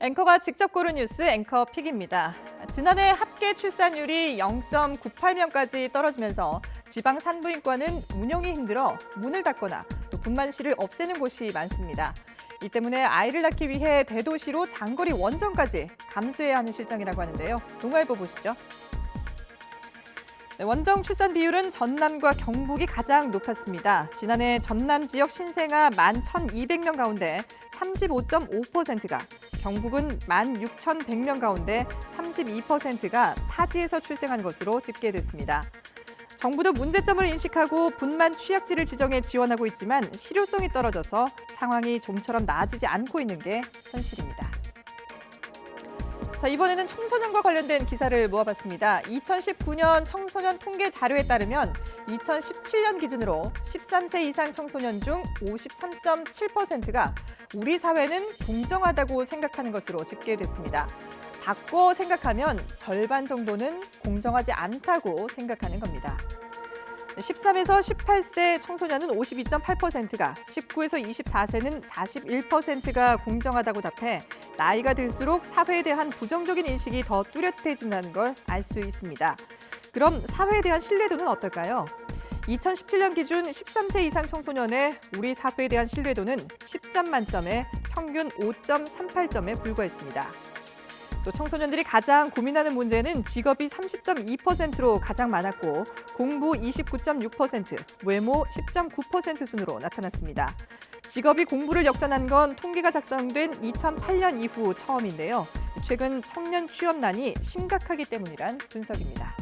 앵커가 직접 고른 뉴스 앵커픽입니다. 지난해 합계 출산율이 0.98명까지 떨어지면서 지방 산부인과는 운영이 힘들어 문을 닫거나 또 분만실을 없애는 곳이 많습니다. 이 때문에 아이를 낳기 위해 대도시로 장거리 원정까지 감수해야 하는 실정이라고 하는데요. 동아일보 보시죠. 원정 출산 비율은 전남과 경북이 가장 높았습니다. 지난해 전남 지역 신생아 11,200명 가운데 35.5%가, 경북은 16,100명 가운데 32%가 타지에서 출생한 것으로 집계됐습니다. 정부도 문제점을 인식하고 분만 취약지를 지정해 지원하고 있지만 실효성이 떨어져서 상황이 좀처럼 나아지지 않고 있는 게 현실입니다. 자, 이번에는 청소년과 관련된 기사를 모아봤습니다. 2019년 청소년 통계 자료에 따르면 2017년 기준으로 13세 이상 청소년 중 53.7%가 우리 사회는 공정하다고 생각하는 것으로 집계됐습니다. 바꿔 생각하면 절반 정도는 공정하지 않다고 생각하는 겁니다. 13에서 18세 청소년은 52.8%가, 19에서 24세는 41%가 공정하다고 답해 나이가 들수록 사회에 대한 부정적인 인식이 더 뚜렷해진다는 걸 알 수 있습니다. 그럼 사회에 대한 신뢰도는 어떨까요? 2017년 기준 13세 이상 청소년의 우리 사회에 대한 신뢰도는 10점 만점에 평균 5.38점에 불과했습니다. 또 청소년들이 가장 고민하는 문제는 직업이 30.2%로 가장 많았고 공부 29.6%, 외모 10.9% 순으로 나타났습니다. 직업이 공부를 역전한 건 통계가 작성된 2008년 이후 처음인데요. 최근 청년 취업난이 심각하기 때문이란 분석입니다.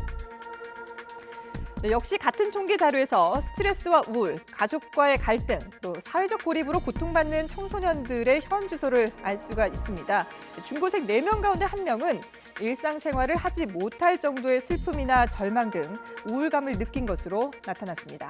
역시 같은 통계 자료에서 스트레스와 우울, 가족과의 갈등, 또 사회적 고립으로 고통받는 청소년들의 현 주소를 알 수가 있습니다. 중고생 4명 가운데 1명은 일상생활을 하지 못할 정도의 슬픔이나 절망 등 우울감을 느낀 것으로 나타났습니다.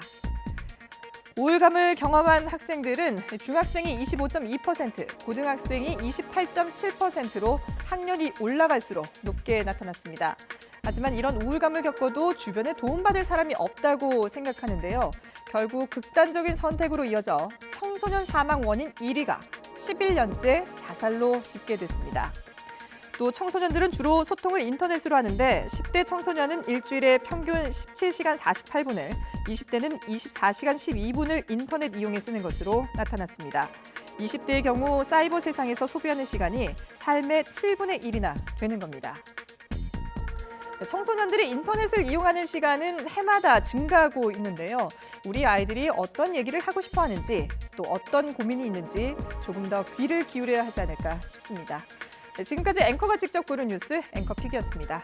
우울감을 경험한 학생들은 중학생이 25.2%, 고등학생이 28.7%로 학년이 올라갈수록 높게 나타났습니다. 하지만 이런 우울감을 겪어도 주변에 도움받을 사람이 없다고 생각하는데요. 결국 극단적인 선택으로 이어져 청소년 사망 원인 1위가 11년째 자살로 집계됐습니다. 또 청소년들은 주로 소통을 인터넷으로 하는데 10대 청소년은 일주일에 평균 17시간 48분을, 20대는 24시간 12분을 인터넷 이용해 쓰는 것으로 나타났습니다. 20대의 경우 사이버 세상에서 소비하는 시간이 삶의 7분의 1이나 되는 겁니다. 청소년들이 인터넷을 이용하는 시간은 해마다 증가하고 있는데요. 우리 아이들이 어떤 얘기를 하고 싶어 하는지, 또 어떤 고민이 있는지 조금 더 귀를 기울여야 하지 않을까 싶습니다. 지금까지 앵커가 직접 고른 뉴스 앵커픽이었습니다.